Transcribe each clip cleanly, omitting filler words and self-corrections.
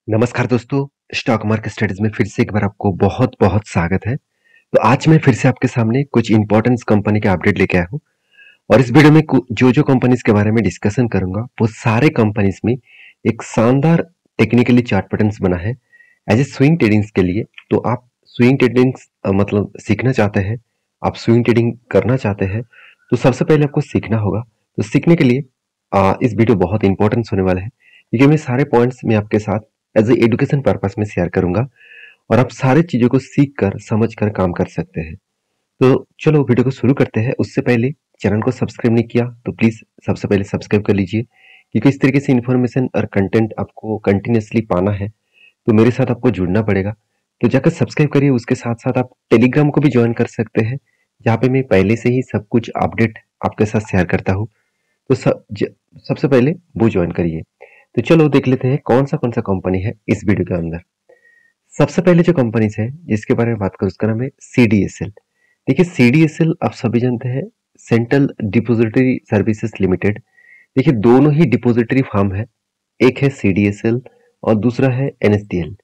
नमस्कार दोस्तों, stock market studies में फिर से एक बार आपको बहुत-बहुत स्वागत है। तो आज मैं फिर से आपके सामने कुछ इंपॉर्टेंट कंपनी के अपडेट लेके आया हूँ और इस वीडियो में जो कंपनीज के बारे में डिस्कशन करूंगा, वो सारे कंपनीज में एक शानदार टेक्निकली चार्ट पैटर्न्स बना है एज ए स्विंग ट्रेडिंग्स के लिए। तो आप स्विंग ट्रेडिंग्स मतलब सीखना चाहते हैं, आप स्विंग ट्रेडिंग करना चाहते हैं, तो सबसे पहले आपको सीखना होगा। तो सीखने के लिए इस वीडियो बहुत इंपॉर्टेंट होने वाला है, क्योंकि मैं सारे पॉइंट्स में आपके साथ एज ए एजुकेशन पर्पस में शेयर करूंगा और आप सारे चीजों को सीख कर समझ कर काम कर सकते हैं। तो चलो वीडियो को शुरू करते हैं। उससे पहले चैनल को सब्सक्राइब नहीं किया तो प्लीज सबसे पहले सब्सक्राइब कर लीजिए, क्योंकि इस तरीके से इन्फॉर्मेशन और कंटेंट आपको कंटिन्यूसली पाना है तो मेरे साथ आपको जुड़ना पड़ेगा। तो जाकर सब्सक्राइब करिए। उसके साथ साथ आप टेलीग्राम को भी ज्वाइन कर सकते हैं, जहाँ पे मैं पहले से ही सब कुछ अपडेट आपके साथ शेयर करता हूँ। तो सबसे पहले वो ज्वाइन करिए। तो चलो देख लेते हैं कौन सा कंपनी है इस वीडियो के अंदर। सबसे पहले जो कंपनीज है जिसके बारे में बात करूं उसका नाम है सीडीएसएल। देखिए सीडीएसएल आप सभी जानते हैं, सेंट्रल डिपोजिटरी सर्विसेज लिमिटेड। देखिए दोनों ही डिपोजिटरी फर्म है, एक है सीडीएसएल और दूसरा है एनएसडीएल।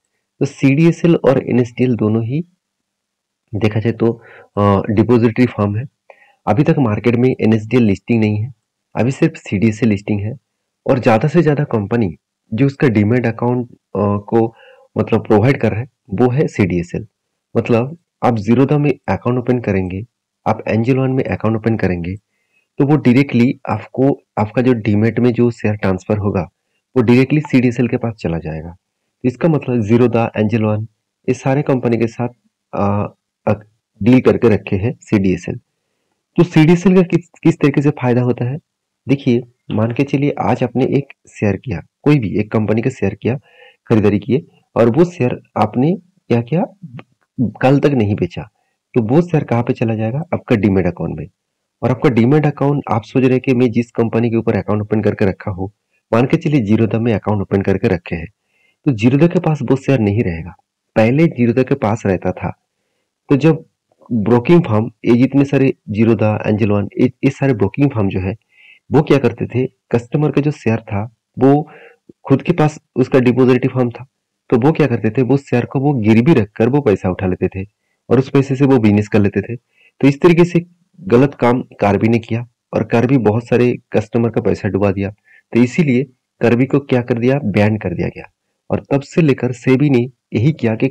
तो सीडीएसएल और एनएसडीएल दोनों ही देखा जाए तो डिपोजिटरी फर्म है। अभी तक मार्केट में एनएसडीएल लिस्टिंग नहीं है, अभी सिर्फ सीडीएसएल लिस्टिंग है। और ज्यादा से ज्यादा कंपनी जो उसका डीमैट अकाउंट को मतलब प्रोवाइड कर रहा है वो है सीडीएसएल। मतलब आप जीरोधा में अकाउंट ओपन करेंगे, आप एंजल वन में अकाउंट ओपन करेंगे, तो वो डायरेक्टली आपको आपका जो डीमैट में जो शेयर ट्रांसफर होगा वो डायरेक्टली सीडीएसएल के पास चला जाएगा। तो इसका मतलब जीरोधा, एंजल वन, ये सारे कंपनी के साथ डील करके रखे हैं सीडीएसएल। तो सीडीएसएल का किस किस तरीके से फायदा होता है? देखिए, मान के चलिए आज आपने एक शेयर किया, कोई भी एक कंपनी का शेयर किया, खरीदारी किए, और वो शेयर आपने क्या किया, कल तक नहीं बेचा, तो वो शेयर कहाँ पे चला जाएगा? आपका डीमैट अकाउंट में। और आपका डीमैट अकाउंट, आप सोच रहे हैं कि मैं जिस कंपनी के ऊपर अकाउंट ओपन करके रखा हूँ, मान के चलिए जीरोधा में अकाउंट ओपन करके रखे हैं, तो जीरोधा के पास वो शेयर नहीं रहेगा। पहले जीरोधा के पास रहता था। तो जब ब्रोकिंग फर्म, ये जितने सारे जीरोधा, एंजल वन, ये सारे ब्रोकिंग फर्म जो है वो क्या करते थे, कस्टमर का जो शेयर था वो खुद के पास उसका डिपॉजिटरी फर्म था, तो वो क्या करते थे, वो शेयर को वो गिरवी रखकर वो पैसा उठा लेते थे और उस पैसे से वो बिजनेस कर लेते थे। तो इस तरीके से गलत काम कार्बी ने किया और कार्बी बहुत सारे कस्टमर का पैसा डुबा दिया। तो इसीलिए कार्बी को क्या कर दिया, बैन कर दिया गया। और तब से लेकर सेबी ने यही किया कि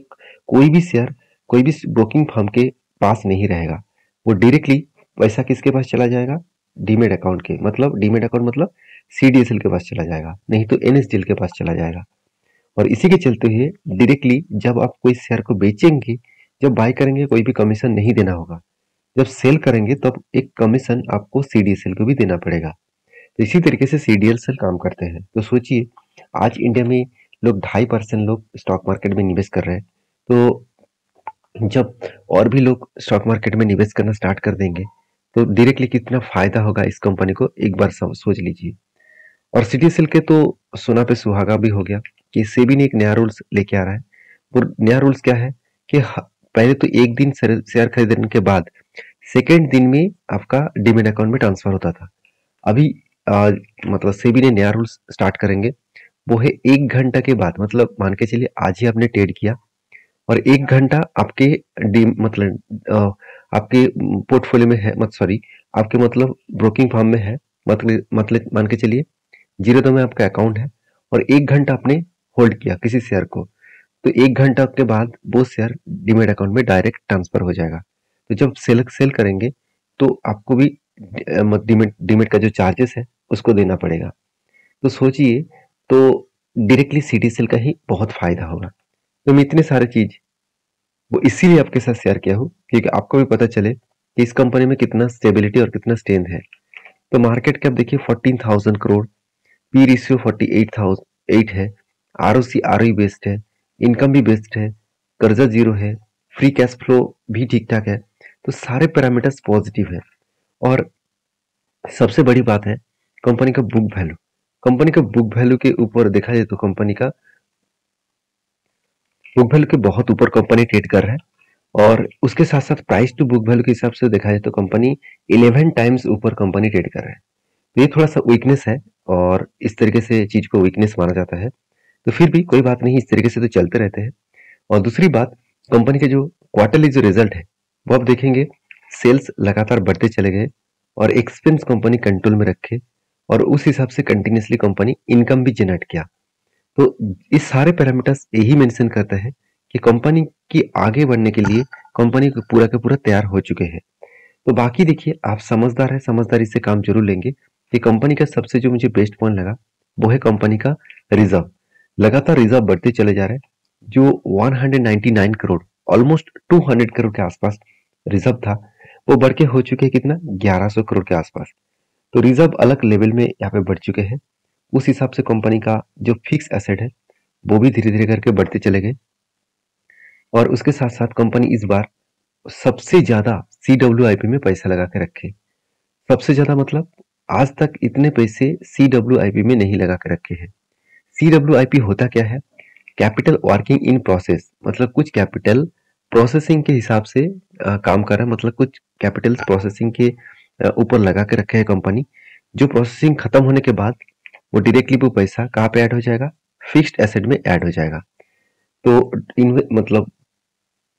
कोई भी शेयर कोई भी ब्रोकिंग फर्म के पास नहीं रहेगा, वो डायरेक्टली पैसा किसके पास चला जाएगा, डीमेट अकाउंट के, मतलब डीमेट अकाउंट मतलब सीडीएसएल के पास चला जाएगा, नहीं तो एनएसडीएल के पास चला जाएगा। और इसी के चलते हुए डायरेक्टली जब आप कोई शेयर को बेचेंगे, जब बाय करेंगे कोई भी कमीशन नहीं देना होगा, जब सेल करेंगे तब एक कमीशन आपको सीडीएसएल को भी देना पड़ेगा। तो इसी तरीके से सीडीएसएल काम करते हैं। तो सोचिए, आज इंडिया में लोग 2.5% लोग स्टॉक मार्केट में निवेश कर रहे हैं। तो जब और भी लोग स्टॉक मार्केट में निवेश करना स्टार्ट कर देंगे तो डायरेक्टली कितना फायदा होगा इस कंपनी को, एक बार सोच लीजिए। और सीटीएसएल के तो सोना पे सुहागा भी हो गया कि सेबी ने एक नया रूल्स लेके आ रहा है। वो नया रूल्स क्या है कि पहले तो एक दिन शेयर खरीदने के बाद सेकेंड दिन में आपका डीमेट अकाउंट में ट्रांसफर होता था। अभी मतलब सेबी ने नया रूल्स स्टार्ट करेंगे, वो है 1 घंटा के बाद। मतलब मान के चलिए आज ही आपने ट्रेड किया और 1 घंटा आपके आपके पोर्टफोलियो में है, मत सॉरी, आपके मतलब ब्रोकिंग फर्म में है, मतलब मान के चलिए जीरो में आपका अकाउंट है और 1 घंटा आपने होल्ड किया किसी शेयर को, तो 1 घंटा के बाद वो शेयर डीमेट अकाउंट में डायरेक्ट ट्रांसफर हो जाएगा। तो जब सेल करेंगे तो आपको भी डीमेट डीमेट का जो चार्जेस है उसको देना पड़ेगा। तो सोचिए, तो डायरेक्टली सीटीसीएल का ही बहुत फायदा होगा। तो मैं इतने सारे चीज वो इसीलिए आपके साथ शेयर किया हूँ, क्योंकि आपको भी पता चले कि इस कंपनी में कितना स्टेबिलिटी और कितना स्ट्रेंथ है। तो मार्केट कैप देखिए 14,000 करोड़, पी रेशियो 48 है, आरओसी आरओई बेस्ड है, इनकम भी बेस्ड है, कर्जा जीरो है, फ्री कैश फ्लो भी ठीक ठाक है। तो सारे पैरामीटर्स पॉजिटिव है। और सबसे बड़ी बात है कंपनी का बुक वैल्यू। कंपनी का बुक वैल्यू के ऊपर देखा जाए तो कंपनी का बुक वैल्यू के बहुत ऊपर कंपनी ट्रेड कर रहा है। और उसके साथ साथ प्राइस टू बुक वैल्यू के हिसाब से देखा जाए तो कंपनी 11 टाइम्स ऊपर कंपनी ट्रेड कर रहा है। तो ये थोड़ा सा वीकनेस है और इस तरीके से चीज को वीकनेस माना जाता है। तो फिर भी कोई बात नहीं, इस तरीके से तो चलते रहते हैं। और दूसरी बात, कंपनी के जो क्वार्टरली जो रिजल्ट है वो आप देखेंगे, सेल्स लगातार बढ़ते चले गए और एक्सपेंस कंपनी कंट्रोल में रखे और उस हिसाब से कंटिन्यूसली कंपनी इनकम भी जनरेट किया। तो इस सारे पैरामीटर्स यही मेंशन करते हैं कि कंपनी की आगे बढ़ने के लिए कंपनी को पूरा का पूरा तैयार हो चुके हैं। तो बाकी देखिए, आप समझदार है, समझदारी से काम जरूर लेंगे कि कंपनी का सबसे जो मुझे बेस्ट पॉइंट लगा वो है कंपनी का रिजर्व। लगातार रिजर्व बढ़ते चले जा रहे हैं। जो 199 करोड़, ऑलमोस्ट 200 करोड़ के आसपास रिजर्व था, वो बढ़ के हो चुके हैं कितना, 1100 करोड़ के आसपास। तो रिजर्व अलग लेवल में यहाँ पे बढ़ चुके हैं। उस हिसाब से कंपनी का जो फिक्स एसेट है वो भी धीरे धीरे करके बढ़ते चले गए। और उसके साथ साथ कंपनी इस बार सबसे ज्यादा CWIP में पैसा लगा के रखे। सबसे ज्यादा मतलब आज तक इतने पैसे CWIP में नहीं लगा के रखे हैं। CWIP होता क्या है? कैपिटल वर्किंग इन प्रोसेस, मतलब कुछ कैपिटल प्रोसेसिंग के हिसाब से काम कर रहा है। मतलब कुछ कैपिटल प्रोसेसिंग के ऊपर लगा के रखे है कंपनी। जो प्रोसेसिंग खत्म होने के बाद वो डायरेक्टली वो पैसा कहाँ पे ऐड हो जाएगा? फिक्स्ड एसेट में ऐड हो जाएगा। तो मतलब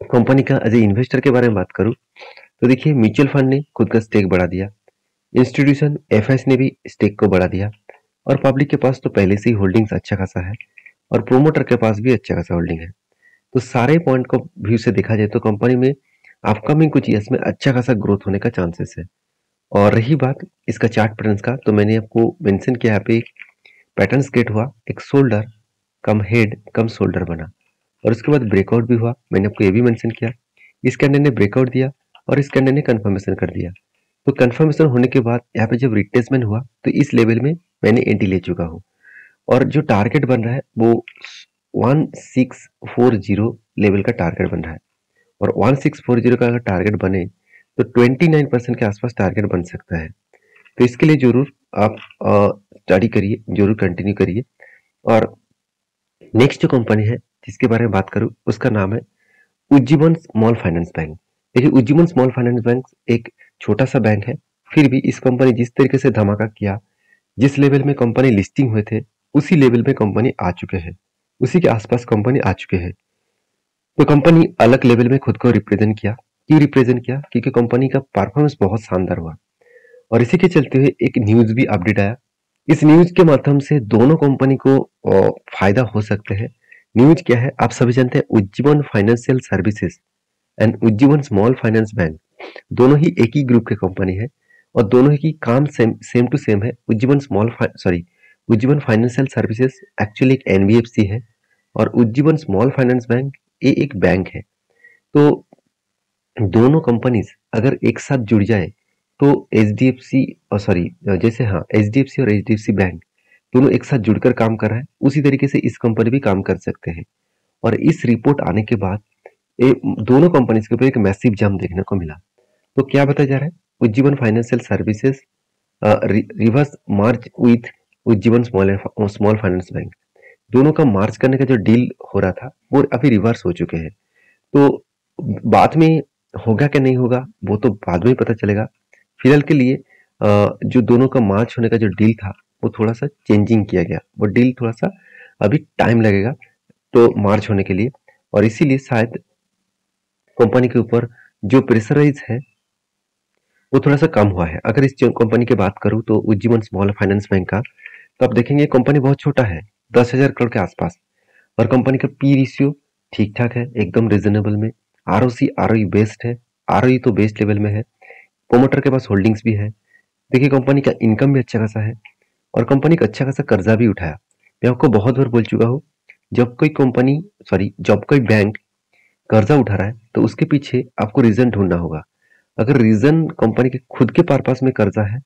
कंपनी का एज ए इन्वेस्टर के बारे में बात करूं तो देखिए, म्यूचुअल फंड ने खुद का स्टेक बढ़ा दिया, इंस्टीट्यूशन एफएस ने भी स्टेक को बढ़ा दिया और पब्लिक के पास तो पहले से ही होल्डिंग्स अच्छा खासा है और प्रोमोटर के पास भी अच्छा खासा होल्डिंग है। तो सारे पॉइंट को व्यू से देखा जाए तो कंपनी में अपकमिंग कुछ ईयर्स में अच्छा खासा ग्रोथ होने का चांसेस है। और रही बात इसका चार्ट पैटर्न्स का, तो मैंने आपको मेंशन किया यहाँ पे पैटर्न क्रिएट हुआ, एक शोल्डर कम हेड कम शोल्डर बना और उसके बाद ब्रेकआउट भी हुआ। मैंने आपको ये भी मेंशन किया, इस कैंडल ने ब्रेकआउट दिया और इस कैंडल ने कंफर्मेशन कर दिया। तो कंफर्मेशन होने के बाद यहाँ पे जब रिट्रेसमेंट हुआ तो इस लेवल में मैंने एंट्री ले चुका हूँ और जो टारगेट बन रहा है वो 1640 लेवल का टारगेट बन रहा है। और 1640 का अगर टारगेट बने तो 29% के आसपास टारगेट बन सकता है। तो इसके लिए जरूर आप स्टडी करिए, जरूर कंटिन्यू करिए। और नेक्स्ट जो कंपनी है जिसके बारे में बात करूं उसका नाम है उज्जीवन स्मॉल फाइनेंस बैंक। देखिए, उज्जीवन स्मॉल फाइनेंस बैंक एक छोटा सा बैंक है, फिर भी इस कंपनी जिस तरीके से धमाका किया, जिस लेवल में कंपनी लिस्टिंग हुए थे उसी लेवल में कंपनी आ चुके हैं, उसी के आसपास कंपनी आ चुके हैं। तो कंपनी अलग लेवल में खुद को रिप्रेजेंट किया। क्यों रिप्रेजेंट किया? क्योंकि कंपनी का परफॉर्मेंस बहुत शानदार हुआ और इसी के चलते हुए एक न्यूज भी अपडेट आया। इस न्यूज के माध्यम से दोनों कंपनी को फायदा हो सकते हैं। न्यूज क्या है आप सभी जानते हैं, Ujjivan financial services and Ujjivan small finance bank दोनों ही एक ही ग्रुप के कंपनी है और दोनों ही की काम सेम टू सेम है। उज्जीवन फाइनेंशियल सर्विसेज एक्चुअली एक NBFC है और उज्जीवन स्मॉल फाइनेंस बैंक ये एक बैंक है। तो दोनों कंपनीज अगर एक साथ जुड़ जाए तो HDFC HDFC और HDFC बैंक दोनों एक साथ जुड़कर काम कर रहा है, उसी तरीके से इस कंपनी भी काम कर सकते हैं। और इस रिपोर्ट आने के बाद दोनों कंपनीज के ऊपर एक मैसिव जंप देखने को मिला। तो क्या बताया जा रहा है? Ujjivan financial services reverse March with Ujjivan small finance bank, दोनों का मार्च करने का जो डील हो रहा था वो अभी रिवर्स हो चुके हैं। तो बाद में होगा क्या नहीं होगा वो तो बाद में पता चलेगा। फिलहाल के लिए जो दोनों का मार्च होने का जो डील था वो थोड़ा सा चेंजिंग किया गया, वो डील थोड़ा सा अभी टाइम लगेगा तो मार्च होने के लिए, और इसीलिए शायद कंपनी के ऊपर जो प्रेशराइज है वो थोड़ा सा कम हुआ है। अगर इस कंपनी की बात करूं तो उज्जीवन स्मॉल फाइनेंस बैंक का, तो आप देखेंगे कंपनी बहुत छोटा है, 10,000 करोड़ के आसपास, और कंपनी का पी रेशियो ठीक ठाक है, एकदम रिजनेबल में। ROC ROE बेस्ट है, ROE तो बेस्ट लेवल में है। प्रोमोटर के पास होल्डिंग्स भी है। देखिए, कंपनी का इनकम भी अच्छा खासा है और कंपनी का अच्छा खासा कर्जा भी उठाया। मैं आपको बहुत बार बोल चुका हूँ, जब कोई बैंक कर्जा उठा रहा है तो उसके पीछे आपको रीजन ढूंढना होगा। अगर रीजन कंपनी के खुद के पर्पस में कर्जा है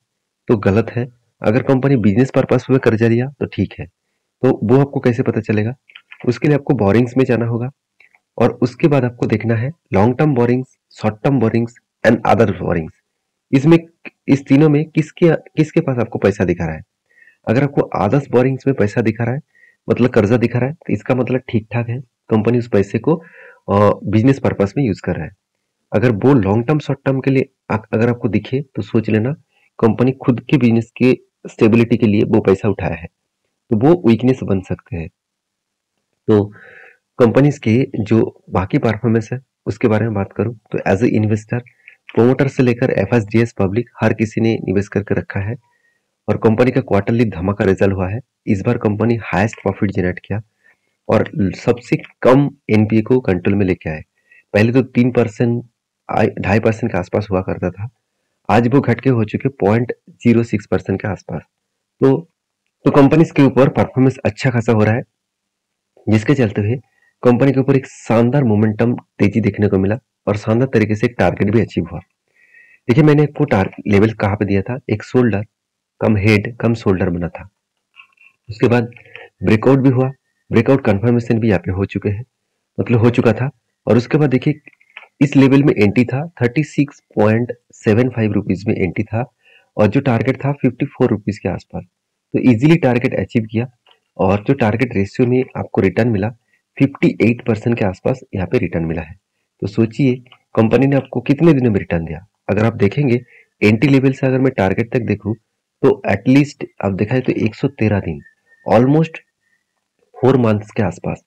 तो गलत है, अगर कंपनी बिजनेस पर्पस में कर्जा लिया तो ठीक है। तो वो आपको कैसे पता चलेगा? उसके लिए आपको बोरिंग्स में जाना होगा और उसके बाद आपको देखना है long term borrowings, short term borrowings and other borings. इसमें इस तीनों में किसके किसके पास आपको पैसा दिखा रहा है। अगर आपको आदर्श बोरिंग्स में पैसा दिखा रहा है, मतलब कर्जा दिखा रहा है, तो इसका मतलब ठीक ठाक है, कंपनी उस पैसे को बिजनेस पर्पस में यूज कर रहा है। अगर वो लॉन्ग टर्म शॉर्ट टर्म के लिए अगर आपको दिखे तो सोच लेना कंपनी खुद के बिजनेस के स्टेबिलिटी के लिए वो पैसा उठाया है, तो वो वीकनेस बन सकते हैं। तो कंपनीज के जो बाकी परफॉर्मेंस है उसके बारे में बात करूं तो एज ए इन्वेस्टर प्रोमोटर से लेकर एफएसडीएस पब्लिक हर किसी ने निवेश करके रखा है और कंपनी का क्वार्टरली धमाका रिजल्ट हुआ है। इस बार कंपनी हाईएस्ट प्रॉफिट जनरेट किया और सबसे कम एनपीए को कंट्रोल में लेके आए। पहले तो 3% 2.5% के आसपास हुआ करता था, आज वो घट के हो चुके 0.06% के आसपास। तो कंपनीज के ऊपर परफॉर्मेंस अच्छा खासा हो रहा है, जिसके चलते हुए कंपनी के ऊपर एक शानदार मोमेंटम तेजी देखने को मिला और शानदार तरीके से एक टारगेट भी अचीव हुआ। देखिए मैंने आपको लेवल कहाँ पे दिया था, एक शोल्डर कम हेड कम शोल्डर बना था, उसके बाद ब्रेकआउट भी हुआ, ब्रेकआउट कंफर्मेशन भी यहाँ पे हो चुके हैं, मतलब हो चुका था। और उसके बाद देखिए इस लेवल में एंट्री था 36.75 रुपीज में एंट्री था और जो टारगेट था 54 रुपीज के आसपास। तो इजीली टारगेट अचीव किया और जो टारगेट रेशियो में आपको रिटर्न मिला 58% के आसपास यहाँ पे रिटर्न मिला है। तो सोचिए कंपनी ने आपको कितने दिनों में रिटर्न दिया। अगर आप देखेंगे एंट्री लेवल से अगर मैं टारगेट तक देखूं तो एटलीस्ट आप देखा है तो 113 दिन, ऑलमोस्ट 4 मंथ्स के आसपास,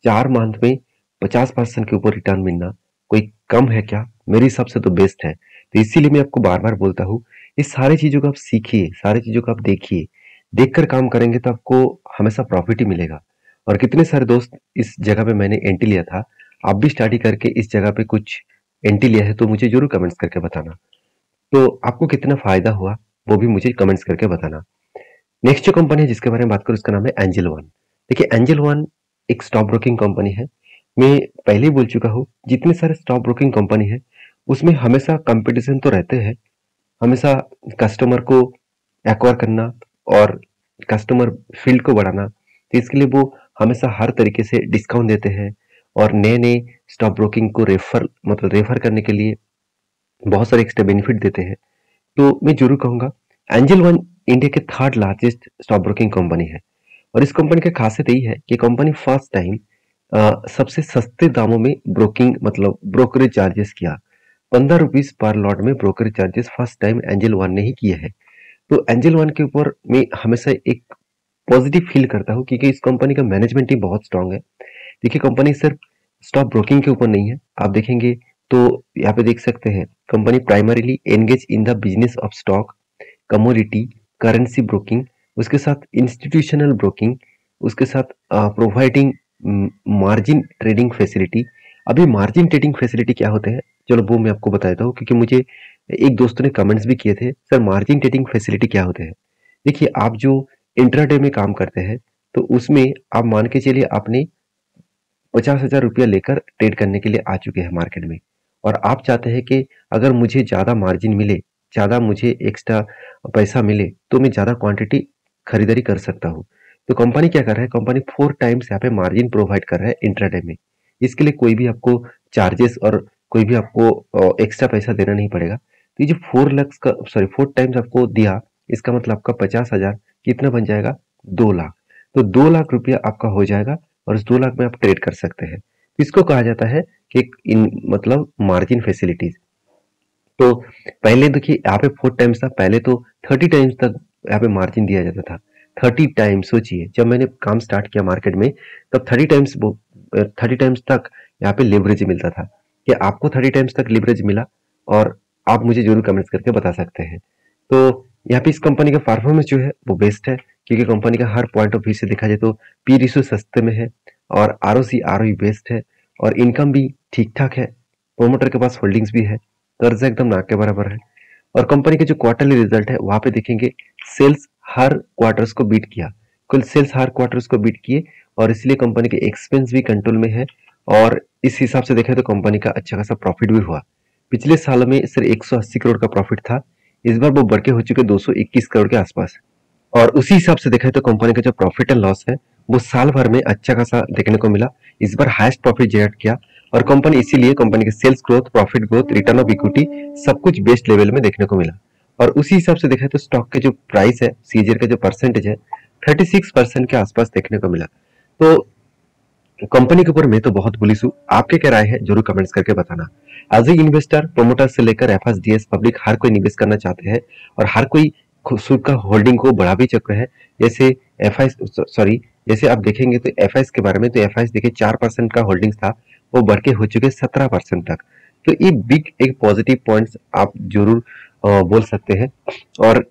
4 मंथ में 50% के ऊपर रिटर्न मिलना कोई कम है क्या? मेरे हिसाब से तो बेस्ट है। तो इसीलिए मैं आपको बार बार बोलता हूँ इस सारी चीजों को आप सीखिए, सारी चीजों को आप देखिए, देखकर काम करेंगे तो आपको हमेशा प्रॉफिट ही मिलेगा। और कितने सारे दोस्त इस जगह पे मैंने एंट्री लिया था, आप भी स्टडी करके इस जगह पे कुछ एंट्री लिया है तो मुझे जरूर कमेंट्स करके बताना। तो आपको कितना फायदा हुआ वो भी मुझे कमेंट्स करके बताना। नेक्स्ट जो कंपनी है जिसके बारे में बात करूं उसका नाम है एंजल वन। देखिए एंजल वन एक स्टॉक ब्रोकिंग कंपनी है। मैं पहले ही बोल चुका हूँ जितने सारे स्टॉक ब्रोकिंग कंपनी है उसमें हमेशा कंपटीशन तो रहते हैं, हमेशा कस्टमर को एक्वायर करना और कस्टमर फील्ड को बढ़ाना, तो इसके लिए वो हमेशा हर तरीके से डिस्काउंट देते हैं और नए नए स्टॉक ब्रोकिंग को रेफर करने के लिए बहुत सारे एक्स्ट्रा बेनिफिट देते हैं। तो मैं जरूर कहूंगा एंजल वन इंडिया के third largest stock broking company है और इस कंपनी की खासियत यही है कि कंपनी फर्स्ट टाइम सबसे सस्ते दामों में ब्रोकिंग मतलब ब्रोकरेज चार्जेस किया। 15 रुपीज पर लॉट में brokerage charges first time angel one ने ही किए हैं। तो एंजल वन के ऊपर मैं हमेशा एक पॉजिटिव फील करता हूँ क्योंकि इस कंपनी का मैनेजमेंट टीम बहुत स्ट्रांग है। देखिए कंपनी सिर्फ स्टॉक ब्रोकिंग के ऊपर नहीं है, आप देखेंगे तो यहाँ पे देख सकते हैं company primarily engage in the business of stock, commodity, currency broking, उसके साथ इंस्टीट्यूशनल ब्रोकिंग, उसके साथ प्रोवाइडिंग मार्जिन ट्रेडिंग फैसिलिटी। अभी मार्जिन ट्रेडिंग फैसिलिटी क्या होते हैं, चलो वो मैं आपको बताता हूँ क्योंकि मुझे एक दोस्तों ने कमेंट्स भी किए थे सर मार्जिन ट्रेडिंग फैसिलिटी क्या होते हैं। देखिए आप जो इंट्राडे में काम करते हैं तो उसमें आप मान के चलिए आपने 50,000 रुपया लेकर ट्रेड करने के लिए आ चुके हैं मार्केट में और आप चाहते हैं कि अगर मुझे ज़्यादा मार्जिन मिले, ज़्यादा मुझे एक्स्ट्रा पैसा मिले तो मैं ज़्यादा क्वांटिटी खरीदारी कर सकता हूँ। तो कंपनी क्या कर रहा है, कंपनी 4 टाइम्स यहाँ पे मार्जिन प्रोवाइड कर रहा है इंट्राडे में। इसके लिए कोई भी आपको चार्जेस और कोई भी आपको एक्स्ट्रा पैसा देना नहीं पड़ेगा। तो ये जो 4 टाइम्स आपको दिया, इसका मतलब आपका 50,000 कितना बन जाएगा, 2 लाख। तो 2 लाख रुपया आपका हो जाएगा और उस 2 लाख में आप ट्रेड कर सकते हैं। इसको कहा जाता है कि मतलब मार्जिन फैसिलिटीज। तो पहले देखिए यहाँ पे 4 टाइम्स था, पहले तो 30 टाइम्स तक यहाँ पे मार्जिन दिया जाता था। 30 टाइम्स सोचिए, जब मैंने काम स्टार्ट किया मार्केट में तब 30 टाइम्स तक यहाँ पे लेवरेज मिलता था। कि आपको 30 टाइम्स तक लेवरेज मिला और आप मुझे जरूर कमेंट्स करके बता सकते हैं। तो यहाँ पे इस कंपनी का परफॉर्मेंस जो है वो बेस्ट है क्योंकि कंपनी का हर पॉइंट ऑफ व्यू से देखा जाए तो पी रेशियो सस्ते में है और आरओई बेस्ट है और इनकम भी ठीक ठाक है। प्रोमोटर के पास होल्डिंग्स भी है, कर्जा एकदम नाक के बराबर है। और कंपनी के जो क्वार्टरली रिजल्ट है वहां पे देखेंगे सेल्स हर क्वार्टर्स को बीट किया, कुल सेल्स हर क्वार्टर्स को बीट किए और इसलिए कंपनी के एक्सपेंस भी कंट्रोल में है और इस हिसाब से देखें तो कंपनी का अच्छा खासा प्रॉफिट भी हुआ। पिछले साल में सिर्फ 180 करोड़ का प्रॉफिट था, इस बार वो बढ़ के हो चुके 221 करोड़ के आसपास। और उसी हिसाब से देखा तो कंपनी का जो प्रॉफिट एंड लॉस है वो साल भर में अच्छा खासा देखने को मिला। इस बार हाईएस्ट प्रॉफिट जनरेट किया और कंपनी इसीलिए कंपनी के sales growth, profit growth, return of equity सब कुछ बेस्ट लेवल में देखने को मिला। और उसी हिसाब से देखा तो स्टॉक के जो प्राइस है, सीजीआर का जो परसेंटेज है 36% के आसपास देखने को मिला। तो कंपनी के ऊपर मैं तो बहुत बुलिश हूँ, आपके क्या राय है जरूर कमेंट्स करके बताना। एज ए इन्वेस्टर, प्रोमोटर से लेकर एफएसडीएस पब्लिक हर कोई निवेश करना चाहते हैं और हर कोई खुद का होल्डिंग को बढ़ा भी चुका है। जैसे जैसे आप देखेंगे तो एफआईएस के बारे में, तो एफआईएस देखिए 4% का होल्डिंग्स था, वो बढ़ के हो चुके 17% तक। तो ये बिग एक पॉजिटिव पॉइंट्स आप जरूर बोल सकते हैं। और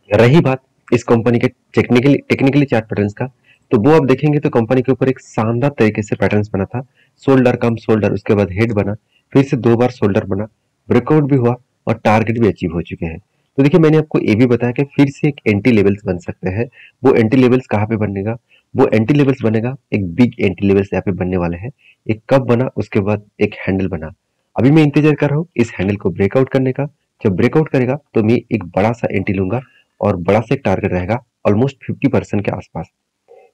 रही बात इस कंपनी के टेक्निकली चार्ट पैटर्न्स का, तो वो आप देखेंगे तो कंपनी के ऊपर एक शानदार तरीके से पैटर्न्स बना था। शोल्डर कम शोल्डर, उसके बाद हेड बना, फिर से 2 बार शोल्डर बना, ब्रेकआउट भी हुआ और टारगेट भी अचीव हो चुके हैं। तो देखिए मैंने आपको ये भी बताया कि फिर से एक एंटी लेवल्स बन सकते हैं। वो एंटी लेवल्स कहाँ पे बनेगा? वो एंटी लेवल्स बनेगा, एक बिग एंटी लेवल्स यहाँ पे बनने वाले हैं। एक कब बना, उसके बाद एक हैंडल बना। अभी मैं इंतजार कर रहा हूँ इस हैंडल को ब्रेकआउट करने का। जब ब्रेकआउट करेगा तो मैं एक बड़ा सा एंट्री लूंगा और बड़ा सा एक टारगेट रहेगा ऑलमोस्ट 50% के आसपास।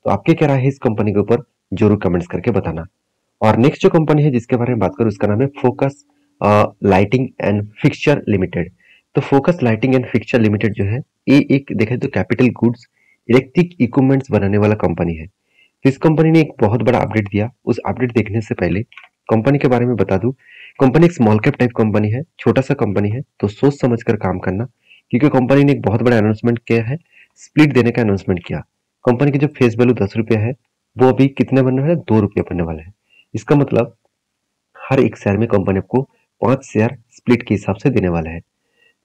तो आपके क्या राय है इस कंपनी के ऊपर, जरूर कमेंट्स करके बताना। और नेक्स्ट जो कंपनी है जिसके बारे में बात करूं, उसका नाम है focus lighting and fixture limited. तो focus lighting and fixture limited जो है, ये एक देखें तो कैपिटल गुड्स इलेक्ट्रिक इक्विपमेंट्स बनाने वाला कंपनी है। तो इस कंपनी ने एक बहुत बड़ा अपडेट दिया। उस अपडेट देखने से पहले कंपनी के बारे में बता दूं, कंपनी एक स्मॉल कैप टाइप कंपनी है, छोटा सा कंपनी है, तो सोच समझ कर काम करना। क्योंकि कंपनी ने एक बहुत बड़ा अनाउंसमेंट किया है, स्प्लिट देने का अनाउंसमेंट किया। कंपनी की जो फेस वैल्यू 10 रुपया है, वो अभी कितने बनने वाले हैं? 2 रुपये बनने वाले हैं। इसका मतलब हर एक शेयर में कंपनी आपको 5 शेयर स्प्लिट के हिसाब से देने वाला है।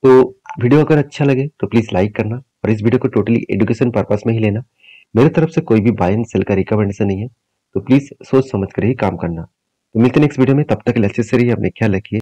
तो वीडियो अगर अच्छा लगे तो प्लीज लाइक करना, और इस वीडियो को टोटली एजुकेशन पर्पस में ही लेना। मेरे तरफ से कोई भी बाय एंड सेल का रिकमेंडेशन नहीं है, तो प्लीज सोच समझ कर ही काम करना। तो मिलते हैं नेक्स्ट वीडियो में, तब तक के लिए अच्छे से रहिए, अपने ख्याल रखिए।